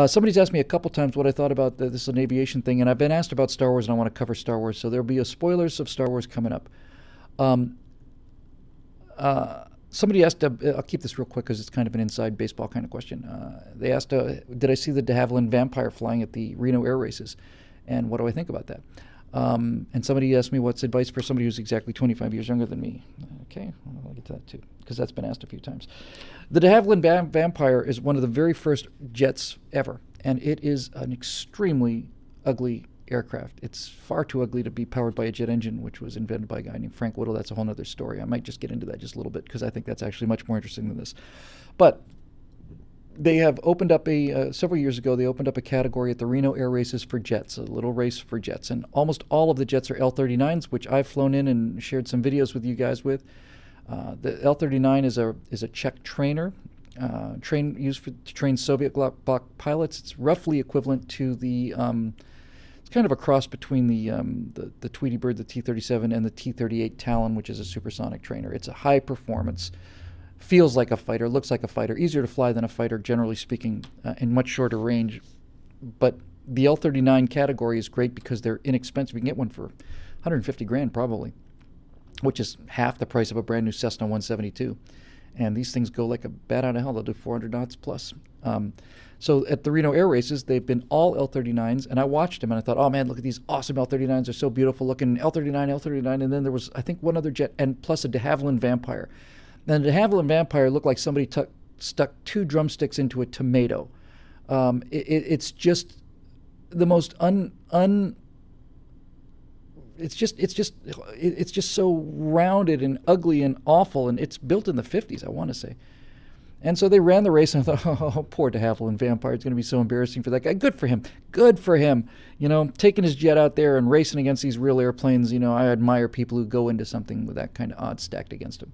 Somebody's asked me a couple times what I thought about this is an aviation thing, and I've been asked about Star Wars, and I want to cover Star Wars, so there'll be a spoilers of Star Wars coming up. Um, Somebody asked, I'll keep this real quick because it's kind of an inside baseball kind of question. They asked, did I see the de Havilland Vampire flying at the Reno air races? And what do I think about that? And somebody asked me what's advice for somebody who's exactly 25 years younger than me. Okay, I'll get to that too, because that's been asked a few times. The de Havilland Vampire is one of the very first jets ever, and it is an extremely ugly aircraft. It's far too ugly to be powered by a jet engine, which was invented by a guy named Frank Whittle. That's a whole other story. I might just get into that just a little bit because I think that's actually much more interesting than this. But they have opened up several years ago, they opened up a category at the Reno Air Races for jets, a little race for jets. And almost all of the jets are L-39s, which I've flown in and shared some videos with you guys with. The L-39 is a Czech trainer, used to train Soviet bloc pilots. It's roughly equivalent to the it's kind of a cross between the Tweety Bird, the T-37, and the T-38 Talon, which is a supersonic trainer. It's a high performance, feels like a fighter, looks like a fighter, easier to fly than a fighter, generally speaking, and much shorter range. But the L-39 category is great because they're inexpensive. You can get one for 150 grand probably, which is half the price of a brand new Cessna 172. And these things go like a bat out of hell. They'll do 400 knots plus. So at the Reno Air Races, they've been all L-39s, and I watched them, and I thought, oh man, look at these awesome L-39s. They're so beautiful looking. L-39, and then there was, I think, one other jet, and plus a de Havilland Vampire. And the de Havilland Vampire looked like somebody stuck 2 drumsticks into a tomato. It's just the most it's just so rounded and ugly and awful, and it's built in the 50s, I want to say. And so they ran the race, and I thought, oh, poor de Havilland Vampire. It's going to be so embarrassing for that guy. Good for him. Good for him. You know, taking his jet out there and racing against these real airplanes. You know, I admire people who go into something with that kind of odds stacked against them.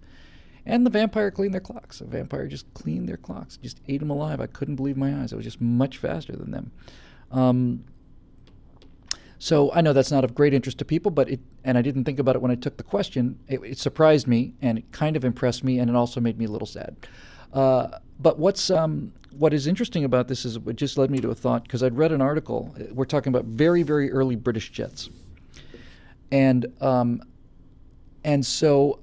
And the Vampire cleaned their clocks. The Vampire just cleaned their clocks, just ate them alive. I couldn't believe my eyes. I was just much faster than them. So I know that's not of great interest to people, and I didn't think about it when I took the question. It surprised me, and it kind of impressed me, and it also made me a little sad. But what is interesting about this is it just led me to a thought, because I'd read an article. We're talking about very, very early British jets, and so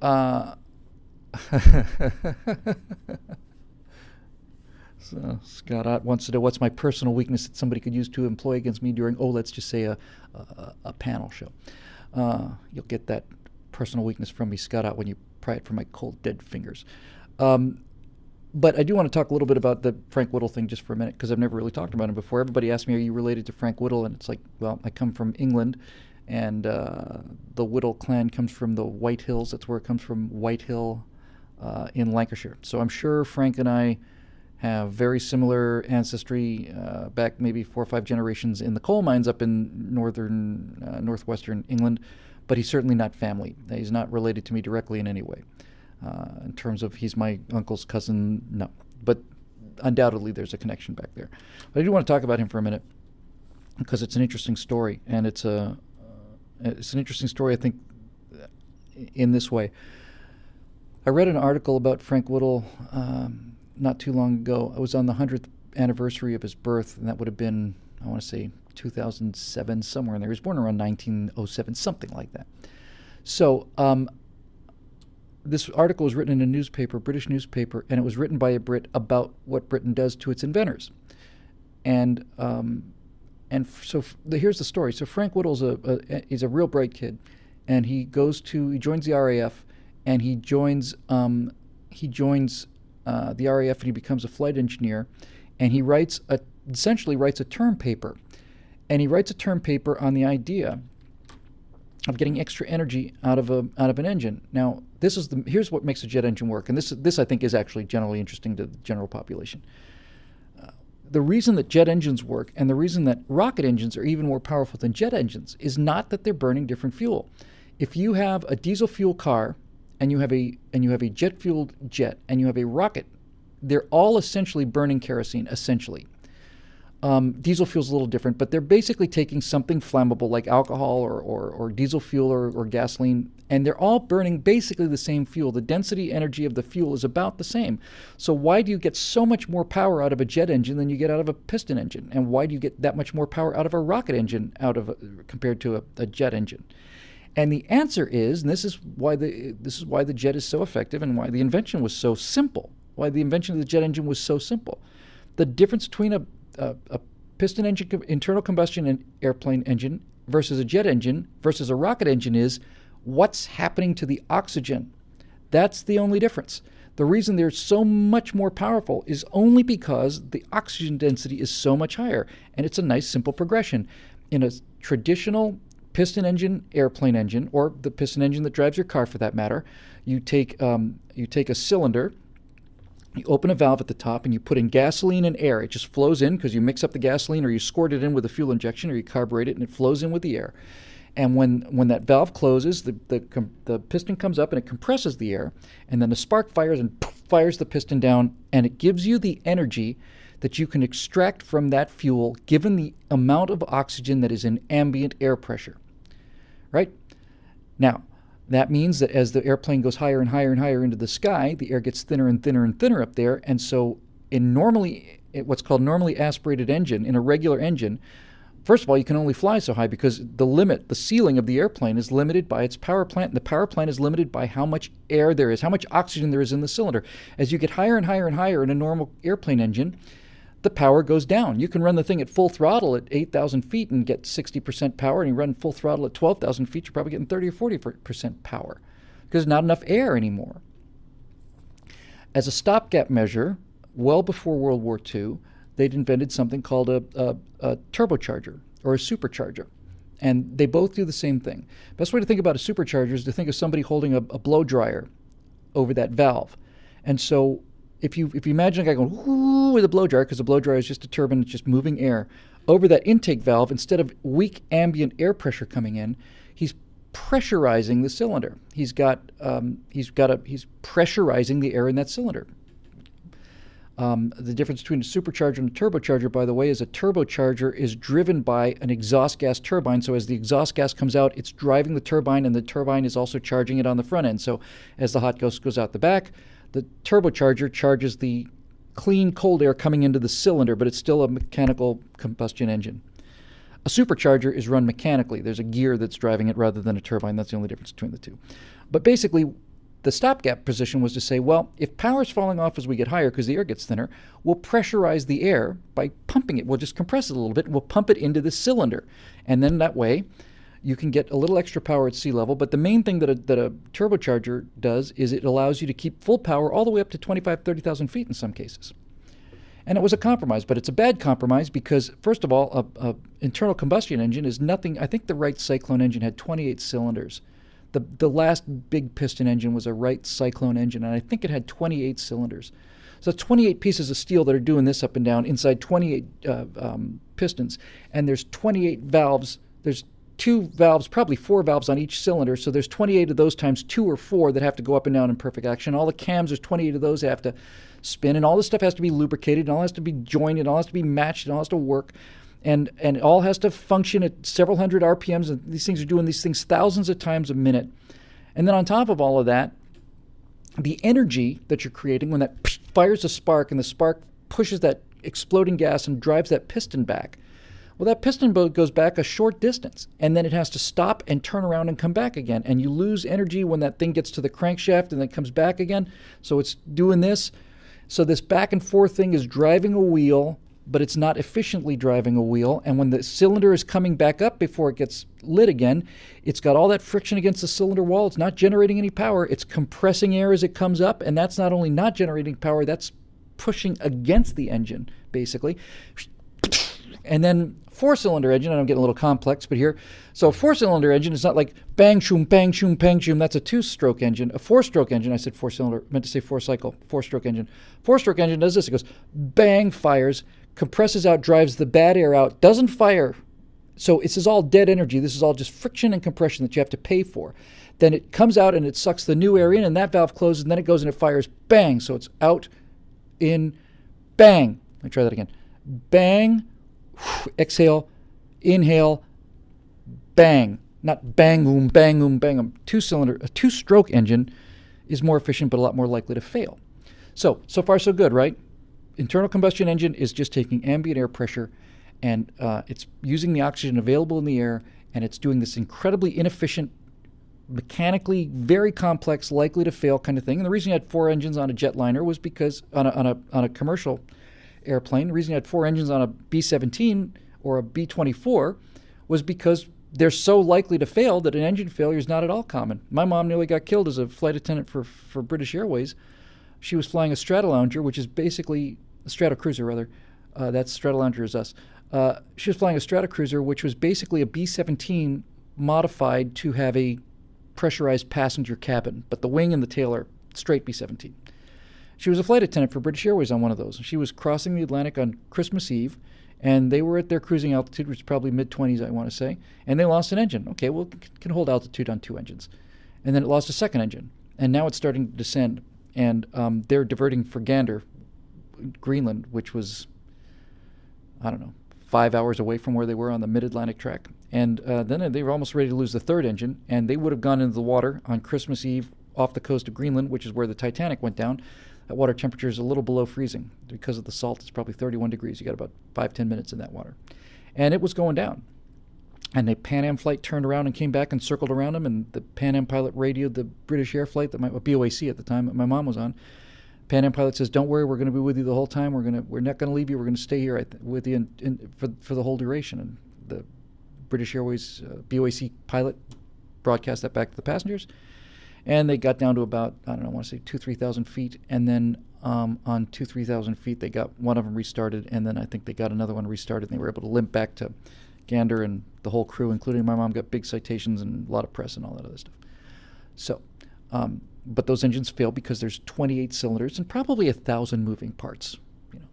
so Scott Ott wants to know what's my personal weakness that somebody could use to employ against me during, let's just say a panel show. You'll get that personal weakness from me, Scott Ott, when you pry it from my cold, dead fingers. But I do want to talk a little bit about the Frank Whittle thing just for a minute, because I've never really talked about him before. Everybody asks me, are you related to Frank Whittle? And it's like, well, I come from England, and the Whittle clan comes from the White Hills. That's where it comes from, White Hill in Lancashire. So I'm sure Frank and I have very similar ancestry back maybe 4 or 5 generations in the coal mines up in northwestern England, but he's certainly not family. He's not related to me directly in any way. In terms of he's my uncle's cousin, no. But undoubtedly there's a connection back there. But I do want to talk about him for a minute because it's an interesting story, and it's an interesting story, I think, in this way. I read an article about Frank Whittle not too long ago. I was on the 100th anniversary of his birth, and that would have been, I want to say, 2007, somewhere in there. He was born around 1907, something like that. So this article was written in a newspaper, British newspaper, and it was written by a Brit about what Britain does to its inventors. And here's the story. So Frank Whittle's is a real bright kid, and he joins the RAF, and he joins the RAF, and he becomes a flight engineer, and he essentially writes a term paper, and he writes a term paper on the idea of getting extra energy out of an engine. Now, here's what makes a jet engine work, and this I think is actually generally interesting to the general population. The reason that jet engines work, and the reason that rocket engines are even more powerful than jet engines, is not that they're burning different fuel. If you have a diesel fuel car, and you have a jet fueled jet, and you have a rocket, they're all essentially burning kerosene. Essentially, Diesel fuel is a little different, but they're basically taking something flammable like alcohol or diesel fuel or gasoline, and they're all burning basically the same fuel. The density energy of the fuel is about the same. So why do you get so much more power out of a jet engine than you get out of a piston engine? And why do you get that much more power out of a rocket engine compared to a jet engine? And the answer is, and this is why the jet is so effective and why the invention was so simple, why the invention of the jet engine was so simple. The difference between a piston engine, internal combustion and airplane engine versus a jet engine versus a rocket engine is what's happening to the oxygen. That's the only difference. The reason they're so much more powerful is only because the oxygen density is so much higher. And it's a nice simple progression. In a traditional piston engine, airplane engine, or the piston engine that drives your car for that matter, you take a cylinder. You open a valve at the top and you put in gasoline and air. It just flows in because you mix up the gasoline or you squirt it in with a fuel injection or you carburate it and it flows in with the air. And when that valve closes, the piston comes up and it compresses the air, and then the spark fires and fires the piston down, and it gives you the energy that you can extract from that fuel given the amount of oxygen that is in ambient air pressure. Right? Now, that means that as the airplane goes higher and higher and higher into the sky, the air gets thinner and thinner and thinner up there. And so in what's called normally aspirated engine, in a regular engine, first of all, you can only fly so high because the ceiling of the airplane is limited by its power plant. And the power plant is limited by how much air there is, how much oxygen there is in the cylinder. As you get higher and higher and higher in a normal airplane engine, the power goes down. You can run the thing at full throttle at 8,000 feet and get 60% power, and you run full throttle at 12,000 feet, you're probably getting 30 or 40% power because there's not enough air anymore. As a stopgap measure, well before World War II, they'd invented something called a turbocharger or a supercharger, and they both do the same thing. Best way to think about a supercharger is to think of somebody holding a blow dryer over that valve. And so if you imagine a guy going whoo with a blow dryer, because a blow dryer is just a turbine, it's just moving air over that intake valve, instead of weak ambient air pressure coming in, he's pressurizing the cylinder. He's pressurizing the air in that cylinder. The difference between a supercharger and a turbocharger, by the way, is a turbocharger is driven by an exhaust gas turbine. So as the exhaust gas comes out, it's driving the turbine, and the turbine is also charging it on the front end. So as the hot gas goes out the back, the turbocharger charges the clean cold air coming into the cylinder, but it's still a mechanical combustion engine. A supercharger is run mechanically. There's a gear that's driving it rather than a turbine. That's the only difference between the two. But basically, the stopgap position was to say, well, if power's falling off as we get higher because the air gets thinner, we'll pressurize the air by pumping it. We'll just compress it a little bit, and we'll pump it into the cylinder. And then that way, you can get a little extra power at sea level. But the main thing that a turbocharger does is it allows you to keep full power all the way up to 25,000, 30,000 feet in some cases. And it was a compromise, but it's a bad compromise because, first of all, a internal combustion engine is nothing. I think the Wright Cyclone engine had 28 cylinders. The last big piston engine was a Wright Cyclone engine, and I think it had 28 cylinders. So 28 pieces of steel that are doing this up and down inside 28 pistons, and there's 28 valves. There's 2 valves, probably 4 valves on each cylinder, so there's 28 of those times 2 or 4 that have to go up and down in perfect action. All the cams, there's 28 of those that have to spin, and all this stuff has to be lubricated, and all has to be jointed, and all has to be matched, and all has to work. And it all has to function at several hundred RPMs, and these things are doing these things thousands of times a minute. And then on top of all of that, the energy that you're creating when that fires a spark and the spark pushes that exploding gas and drives that piston back, well, that piston boat goes back a short distance, and then it has to stop and turn around and come back again. And you lose energy when that thing gets to the crankshaft and then comes back again. So it's doing this. So this back and forth thing is driving a wheel, but it's not efficiently driving a wheel. And when the cylinder is coming back up before it gets lit again, it's got all that friction against the cylinder wall. It's not generating any power. It's compressing air as it comes up, and that's not only not generating power, that's pushing against the engine, basically. And then 4-cylinder engine, and I'm getting a little complex, but here. So a 4-cylinder engine is not like bang, shoom, bang, shoom, bang, shoom. That's a 2-stroke engine. A 4-stroke engine, I said 4-cylinder, meant to say 4-cycle, 4-stroke engine. 4-stroke engine does this. It goes bang, fires, compresses out, drives the bad air out, doesn't fire. So this is all dead energy. This is all just friction and compression that you have to pay for. Then it comes out and it sucks the new air in, and that valve closes, and then it goes and it fires bang. So it's out, in, bang. Let me try that again. Bang, exhale, inhale, bang. Not bang, bang, bang. A two-stroke engine is more efficient but a lot more likely to fail. So far so good, right? Internal combustion engine is just taking ambient air pressure and it's using the oxygen available in the air, and it's doing this incredibly inefficient, mechanically very complex, likely to fail kind of thing. And the reason you had 4 engines on a jetliner was because on a commercial airplane, the reason you had 4 engines on a B-17 or a B-24 was because they're so likely to fail that an engine failure is not at all common. My mom nearly got killed as a flight attendant for British Airways. She was flying a Stratolounger, which is basically a Stratocruiser, rather. That's Stratolounger is us. She was flying a Stratocruiser, which was basically a B-17 modified to have a pressurized passenger cabin, but the wing and the tail are straight B-17. She was a flight attendant for British Airways on one of those. She was crossing the Atlantic on Christmas Eve, and they were at their cruising altitude, which is probably mid-20s, I want to say, and they lost an engine. Okay, well, it can hold altitude on 2 engines. And then it lost a second engine, and now it's starting to descend, and they're diverting for Gander, Greenland, which was, I don't know, 5 hours away from where they were on the mid-Atlantic track. And then they were almost ready to lose the third engine, and they would have gone into the water on Christmas Eve off the coast of Greenland, which is where the Titanic went down. That water temperature is a little below freezing. Because of the salt, it's probably 31 degrees. You got about 5-10 minutes in that water. And it was going down. And the Pan Am flight turned around and came back and circled around them, and the Pan Am pilot radioed the British Air flight, BOAC at the time that my mom was on. Pan Am pilot says, "Don't worry, we're going to be with you the whole time. We're not going to leave you. We're going to stay here with you for the whole duration." And the British Airways BOAC pilot broadcast that back to the passengers, and they got down to about, I don't know, I want to say 2,000-3,000 feet, and then on 2,000-3,000 feet, they got one of them restarted, and then I think they got another one restarted, and they were able to limp back to Gander, and the whole crew, including my mom, got big citations and a lot of press and all that other stuff. So, but those engines fail because there's 28 cylinders and probably 1,000 moving parts. You know,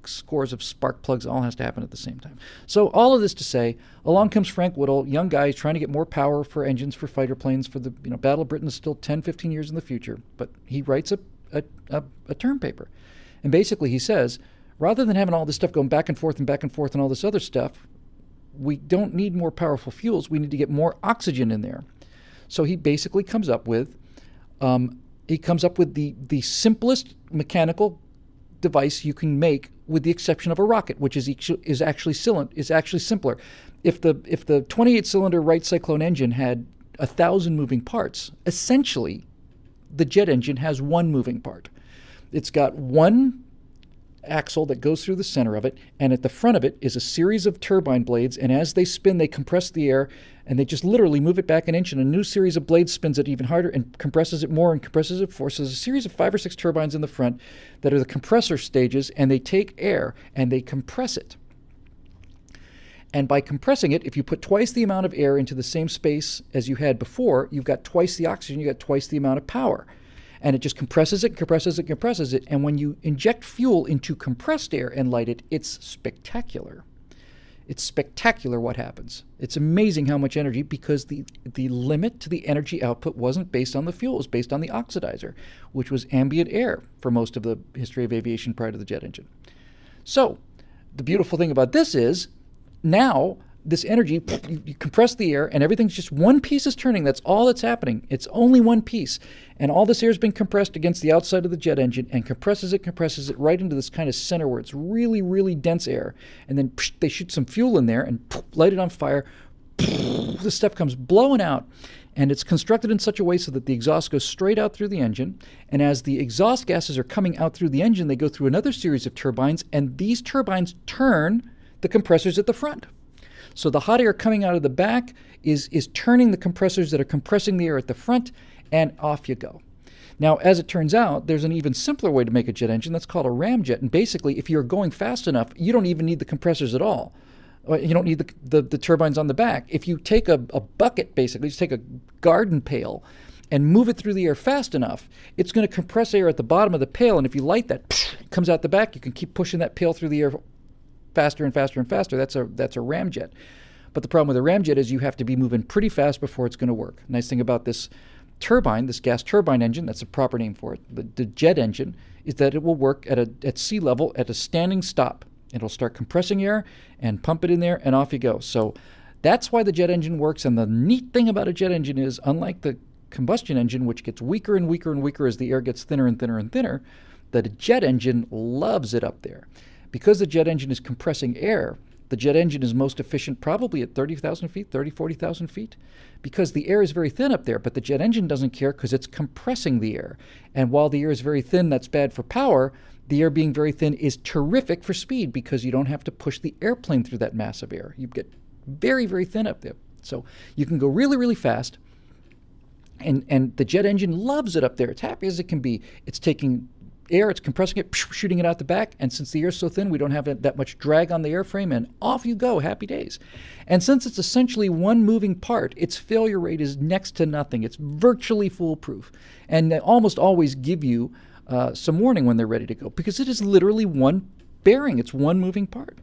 scores of spark plugs, all has to happen at the same time. So all of this to say, along comes Frank Whittle, young guy trying to get more power for engines for fighter planes. For the Battle of Britain is still 10, 15 years in the future, but he writes a term paper, and basically he says, rather than having all this stuff going back and forth and all this other stuff, we don't need more powerful fuels. We need to get more oxygen in there. So he basically comes up with the simplest mechanical device you can make, with the exception of a rocket, which is actually simpler. If the 28-cylinder Wright Cyclone engine had 1,000 moving parts, essentially the jet engine has one moving part. It's got one axle that goes through the center of it, and at the front of it is a series of turbine blades, and as they spin, they compress the air, and they just literally move it back an inch, and a new series of blades spins it even harder and compresses it more and compresses it more. So there's a series of 5 or 6 turbines in the front that are the compressor stages, and they take air and they compress it. And by compressing it, if you put twice the amount of air into the same space as you had before, you've got twice the oxygen, you've got twice the amount of power. And it just compresses it, compresses it, compresses it. And when you inject fuel into compressed air and light it, it's spectacular. It's spectacular what happens. It's amazing how much energy, because the limit to the energy output wasn't based on the fuel. It was based on the oxidizer, which was ambient air for most of the history of aviation prior to the jet engine. So the beautiful thing about this is, now this energy, you compress the air and everything's just one piece is turning. That's all that's happening. It's only one piece. And all this air has been compressed against the outside of the jet engine and compresses it right into this kind of center where it's really, really dense air. And then they shoot some fuel in there and light it on fire. This stuff comes blowing out. And it's constructed in such a way so that the exhaust goes straight out through the engine. And as the exhaust gases are coming out through the engine, they go through another series of turbines. And these turbines turn the compressors at the front. So the hot air coming out of the back is turning the compressors that are compressing the air at the front, and off you go. Now, as it turns out, there's an even simpler way to make a jet engine. That's called a ramjet. And basically, if you're going fast enough, you don't even need the compressors at all. You don't need the turbines on the back. If you take a bucket, basically, just take a garden pail and move it through the air fast enough, it's going to compress air at the bottom of the pail. And if you light that, it comes out the back. You can keep pushing that pail through the air faster and faster and faster. That's a ramjet. But the problem with a ramjet is you have to be moving pretty fast before it's going to work. Nice thing about this turbine, this gas turbine engine, that's a proper name for it, the jet engine, is that it will work at sea level at a standing stop. It'll start compressing air and pump it in there, and off you go. So that's why the jet engine works. And the neat thing about a jet engine is, unlike the combustion engine, which gets weaker and weaker and weaker as the air gets thinner and thinner and thinner, that a jet engine loves it up there. Because the jet engine is compressing air, the jet engine is most efficient probably at 30,000 feet, 40,000 feet, because the air is very thin up there, but the jet engine doesn't care because it's compressing the air. And while the air is very thin, that's bad for power. The air being very thin is terrific for speed because you don't have to push the airplane through that mass of air. You get very, very thin up there. So you can go really, really fast. And the jet engine loves it up there. It's happy as it can be. It's taking air, it's compressing it, shooting it out the back. And since the air's so thin, we don't have that much drag on the airframe, and off you go, happy days. And since it's essentially one moving part, its failure rate is next to nothing. It's virtually foolproof. And they almost always give you some warning when they're ready to go, because it is literally one bearing. It's one moving part.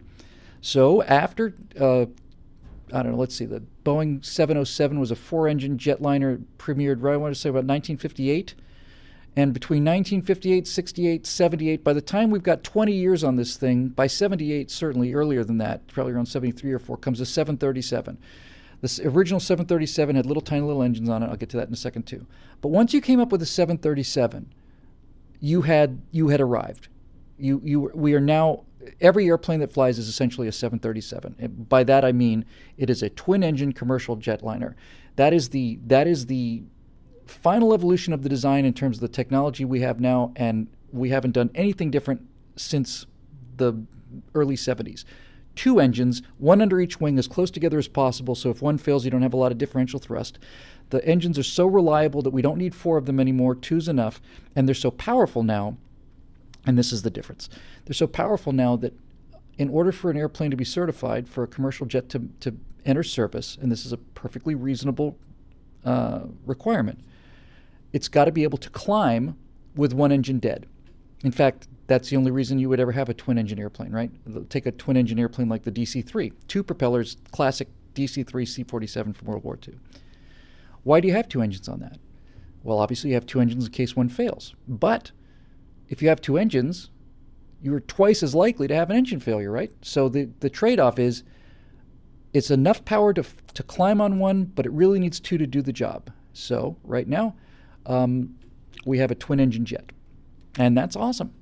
So after, I don't know, let's see, the Boeing 707 was a 4-engine jetliner, premiered, right, I want to say about 1958. And between 1958, 68, 78, by the time we've got 20 years on this thing, by 78, certainly earlier than that, probably around 73 or 4, comes a 737. This original 737 had tiny little engines on it. I'll get to that in a second too. But once you came up with a 737, you had arrived. We are now, every airplane that flies is essentially a 737. And by that I mean it is a twin-engine commercial jetliner. That is the final evolution of the design in terms of the technology we have now, and we haven't done anything different since the early 70s. 2 engines, one under each wing, as close together as possible, so if one fails, you don't have a lot of differential thrust. The engines are so reliable that we don't need 4 of them anymore. 2's enough, and they're so powerful now, and this is the difference. They're so powerful now that in order for an airplane to be certified, for a commercial jet to enter service, and this is a perfectly reasonable requirement, it's got to be able to climb with one engine dead. In fact, that's the only reason you would ever have a twin-engine airplane, right? Take a twin-engine airplane like the DC-3. 2 propellers, classic DC-3 C-47 from World War II. Why do you have 2 engines on that? Well, obviously you have 2 engines in case one fails. But if you have 2 engines, you're twice as likely to have an engine failure, right? So the trade-off is it's enough power to climb on one, but it really needs 2 to do the job. So right now, we have a twin-engine jet, and that's awesome.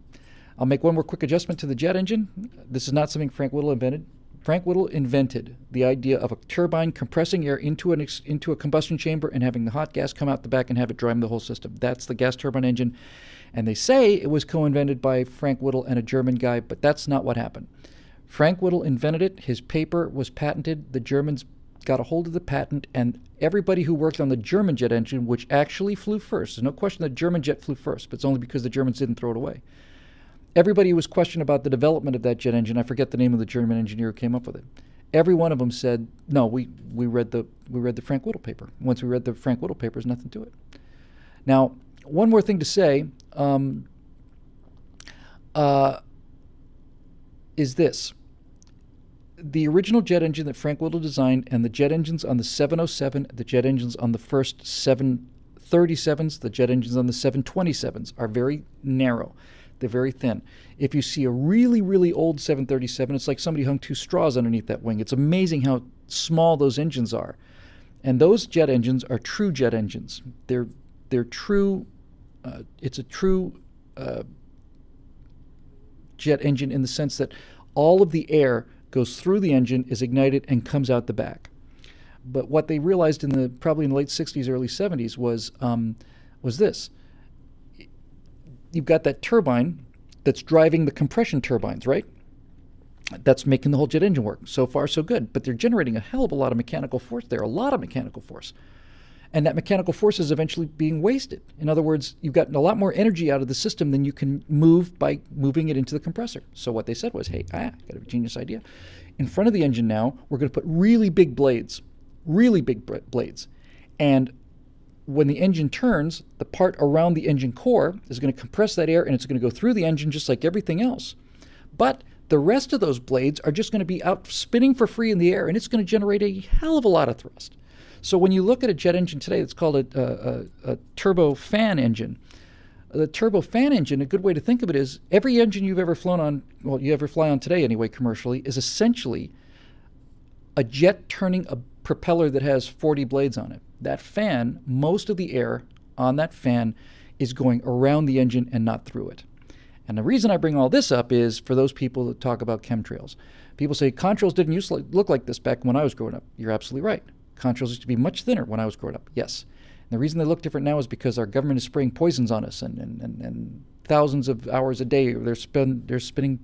I'll make one more quick adjustment to the jet engine. This is not something Frank Whittle invented. Frank Whittle invented the idea of a turbine compressing air into a combustion chamber and having the hot gas come out the back and have it driving the whole system. That's the gas turbine engine, and they say it was co-invented by Frank Whittle and a German guy, but that's not what happened. Frank Whittle invented it. His paper was patented. The Germans got a hold of the patent, and everybody who worked on the German jet engine, which actually flew first, there's no question the German jet flew first, but it's only because the Germans didn't throw it away. Everybody who was questioned about the development of that jet engine, I forget the name of the German engineer who came up with it. Every one of them said, no, we read the Frank Whittle paper. Once we read the Frank Whittle paper, there's nothing to it. Now, one more thing to say is this. The original jet engine that Frank Whittle designed, and the jet engines on the 707, the jet engines on the first 737s, the jet engines on the 727s are very narrow. They're very thin. If you see a really, really old 737, it's like somebody hung 2 straws underneath that wing. It's amazing how small those engines are. And those jet engines are true jet engines. They're true. It's a true jet engine in the sense that all of the air goes through the engine, is ignited, and comes out the back. But what they realized probably in the late 60s, early 70s was this. You've got that turbine that's driving the compression turbines, right? That's making the whole jet engine work. So far, so good. But they're generating a hell of a lot of mechanical force there, a lot of mechanical force. And that mechanical force is eventually being wasted. In other words, you've gotten a lot more energy out of the system than you can move by moving it into the compressor. So what they said was, hey, got a genius idea. In front of the engine now, we're going to put really big blades. And when the engine turns, the part around the engine core is going to compress that air, and it's going to go through the engine just like everything else. But the rest of those blades are just going to be out spinning for free in the air, and it's going to generate a hell of a lot of thrust. So when you look at a jet engine today, it's called a turbo fan engine. The turbofan engine, a good way to think of it is every engine you've ever flown on, well, you ever fly on today anyway, commercially, is essentially a jet turning a propeller that has 40 blades on it. That fan, most of the air on that fan is going around the engine and not through it. And the reason I bring all this up is for those people that talk about chemtrails. People say contrails didn't used to look like this back when I was growing up. You're absolutely right. Contrails used to be much thinner when I was growing up. Yes. And the reason they look different now is because our government is spraying poisons on us, and thousands of hours a day they're spreading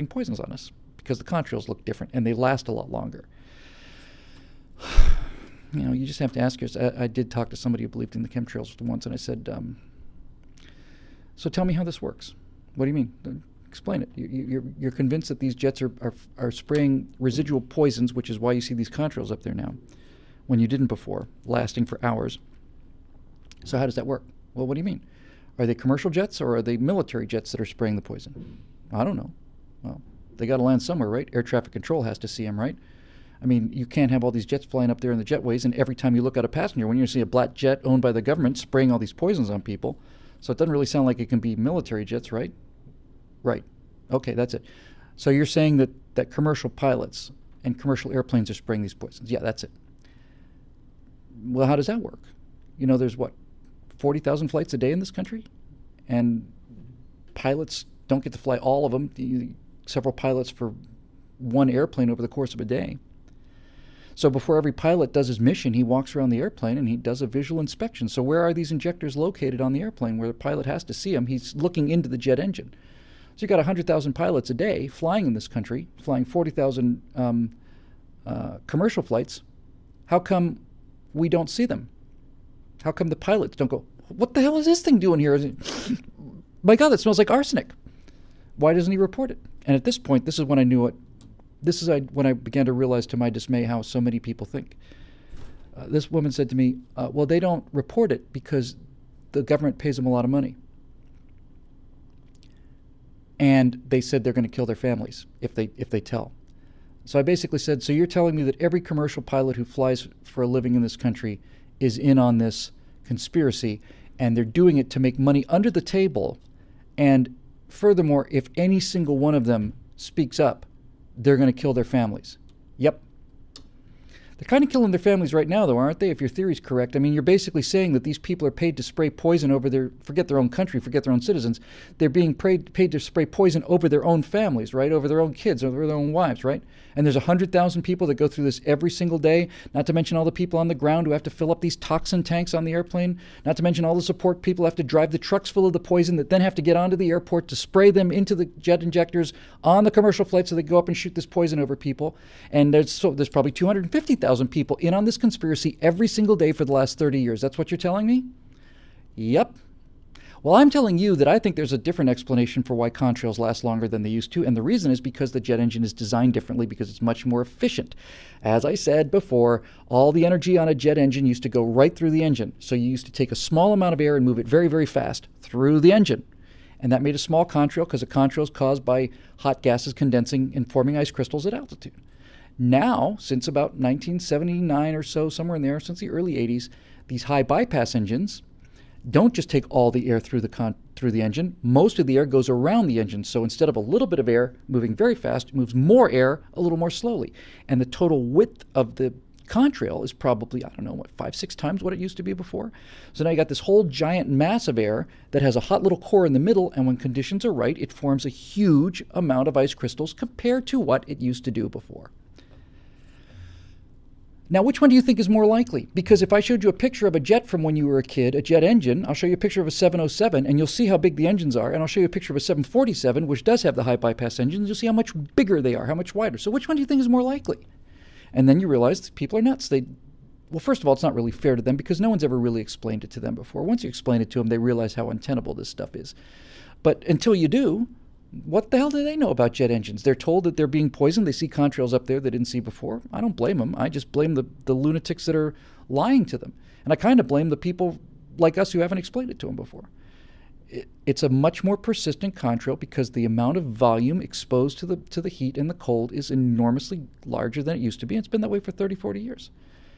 poisons on us because the contrails look different and they last a lot longer. You just have to ask yourself. I did talk to somebody who believed in the chemtrails once, and I said, so tell me how this works. What do you mean? Explain it. You're convinced that these jets are spraying residual poisons, which is why you see these contrails up there now, when you didn't before, lasting for hours. So how does that work? Well, what do you mean? Are they commercial jets or are they military jets that are spraying the poison? I don't know. Well, they got to land somewhere, right? Air traffic control has to see them, right? I mean, you can't have all these jets flying up there in the jetways, and every time you look at a passenger, when you see a black jet owned by the government spraying all these poisons on people, so it doesn't really sound like it can be military jets, right? Right. Okay, that's it. So you're saying that commercial pilots and commercial airplanes are spraying these poisons. Yeah, that's it. Well, how does that work? There's 40,000 flights a day in this country, and pilots don't get to fly all of them. Several pilots for one airplane over the course of a day. So before every pilot does his mission, he walks around the airplane and he does a visual inspection. So where are these injectors located on the airplane where the pilot has to see them? He's looking into the jet engine. So you've got 100,000 pilots a day flying in this country, flying 40,000 commercial flights. How come we don't see them? How come the pilots don't go, what the hell is this thing doing here? My God, that smells like arsenic. Why doesn't he report it? And at this point, this is when I knew it. This is when I began to realize to my dismay how so many people think. This woman said to me, well, they don't report it because the government pays them a lot of money. And they said they're going to kill their families if they tell. So I basically said, so you're telling me that every commercial pilot who flies for a living in this country is in on this conspiracy, and they're doing it to make money under the table, and furthermore, if any single one of them speaks up, they're going to kill their families. Yep. They're kind of killing their families right now, though, aren't they, if your theory's correct? I mean, you're basically saying that these people are paid to spray poison over forget their own country, forget their own citizens. They're being paid to spray poison over their own families, right? Over their own kids, over their own wives, right? And there's 100,000 people that go through this every single day, not to mention all the people on the ground who have to fill up these toxin tanks on the airplane, not to mention all the support people who have to drive the trucks full of the poison that then have to get onto the airport to spray them into the jet injectors on the commercial flights so they go up and shoot this poison over people. And there's probably 250,000 people in on this conspiracy every single day for the last 30 years. That's what you're telling me? Yep. Well, I'm telling you that I think there's a different explanation for why contrails last longer than they used to, and the reason is because the jet engine is designed differently because it's much more efficient. As I said before, all the energy on a jet engine used to go right through the engine, so you used to take a small amount of air and move it very, very fast through the engine. And that made a small contrail because a contrail is caused by hot gases condensing and forming ice crystals at altitude. Now, since about 1979 or so, somewhere in there, since the early 80s, these high bypass engines don't just take all the air through the engine. Most of the air goes around the engine. So instead of a little bit of air moving very fast, it moves more air a little more slowly. And the total width of the contrail is probably, 5-6 times what it used to be before. So now you got this whole giant mass of air that has a hot little core in the middle, and when conditions are right, it forms a huge amount of ice crystals compared to what it used to do before. Now, which one do you think is more likely? Because if I showed you a picture of a jet from when you were a kid, a jet engine, I'll show you a picture of a 707, and you'll see how big the engines are, and I'll show you a picture of a 747, which does have the high bypass engines. You'll see how much bigger they are, how much wider. So which one do you think is more likely? And then you realize that people are nuts. Well, first of all, it's not really fair to them because no one's ever really explained it to them before. Once you explain it to them, they realize how untenable this stuff is. But until you do, what the hell do they know about jet engines? They're told that they're being poisoned. They see contrails up there they didn't see before. I don't blame them. I just blame the lunatics that are lying to them. And I kind of blame the people like us who haven't explained it to them before. It's a much more persistent contrail because the amount of volume exposed to the heat and the cold is enormously larger than it used to be. It's been that way for 30, 40 years.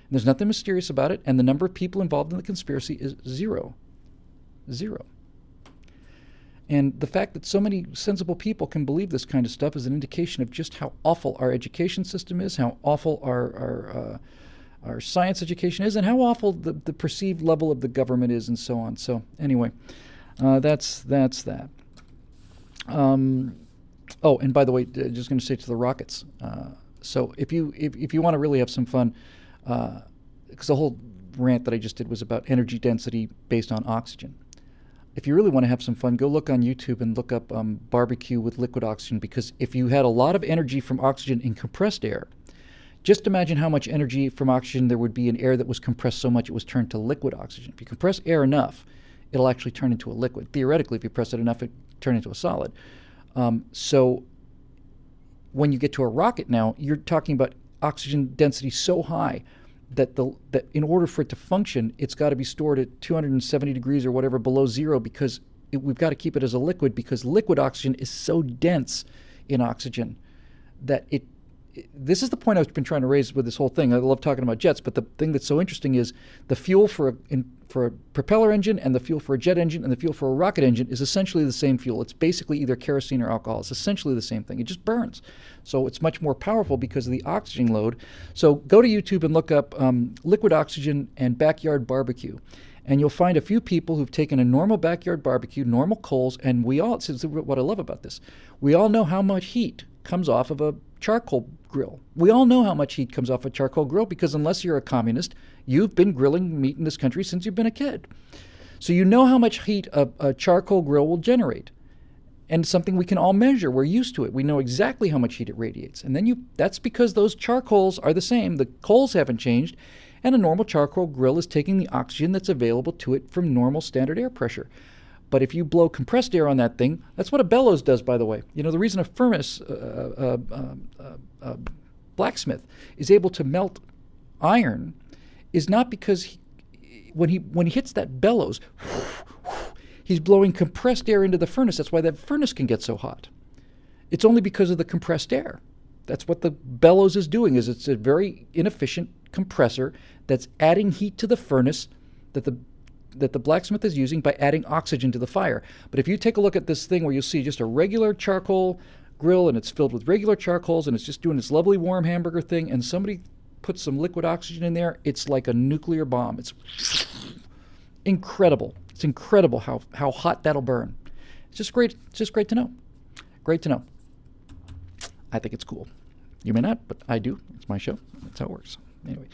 And there's nothing mysterious about it, and the number of people involved in the conspiracy is zero. Zero. And the fact that so many sensible people can believe this kind of stuff is an indication of just how awful our education system is, how awful our science education is, and how awful the perceived level of the government is, and so on. So anyway, that's that. Oh, and by the way, just going to say to the rockets. So if you want to really have some fun, because the whole rant that I just did was about energy density based on oxygen. If you really want to have some fun, go look on YouTube and look up barbecue with liquid oxygen, because if you had a lot of energy from oxygen in compressed air, just imagine how much energy from oxygen there would be in air that was compressed so much it was turned to liquid oxygen. If you compress air enough, it'll actually turn into a liquid. Theoretically, if you press it enough, it turn into a solid. So when you get to a rocket now, you're talking about oxygen density so high that in order for it to function, it's got to be stored at 270 degrees or whatever below zero, because we've got to keep it as a liquid, because liquid oxygen is so dense in oxygen that this is the point I've been trying to raise with this whole thing. I love talking about jets, but the thing that's so interesting is the fuel for a propeller engine and the fuel for a jet engine and the fuel for a rocket engine is essentially the same fuel. It's basically either kerosene or alcohol. It's essentially the same thing. It just burns. So it's much more powerful because of the oxygen load. So go to YouTube and look up liquid oxygen and backyard barbecue. And you'll find a few people who've taken a normal backyard barbecue, normal coals, and this is what I love about this. We all know how much heat comes off of a charcoal grill. We all know how much heat comes off a charcoal grill, because unless you're a communist, you've been grilling meat in this country since you've been a kid. So you know how much heat a charcoal grill will generate. And it's something we can all measure. We're used to it. We know exactly how much heat it radiates. And then that's because those charcoals are the same. The coals haven't changed. And a normal charcoal grill is taking the oxygen that's available to it from normal standard air pressure. But if you blow compressed air on that thing, that's what a bellows does, by the way. You know, the reason a furnace, blacksmith, is able to melt iron is not because when he hits that bellows, he's blowing compressed air into the furnace. That's why that furnace can get so hot. It's only because of the compressed air. That's what the bellows is doing. It's a very inefficient compressor that's adding heat to the furnace that the blacksmith is using by adding oxygen to the fire. But if you take a look at this thing where you'll see just a regular charcoal grill and it's filled with regular charcoals and it's just doing this lovely warm hamburger thing, and somebody puts some liquid oxygen in there, it's like a nuclear bomb. It's incredible. It's incredible how hot that'll burn. It's just great. It's just great to know. Great to know. I think it's cool. You may not, but I do. It's my show. That's how it works. Anyway.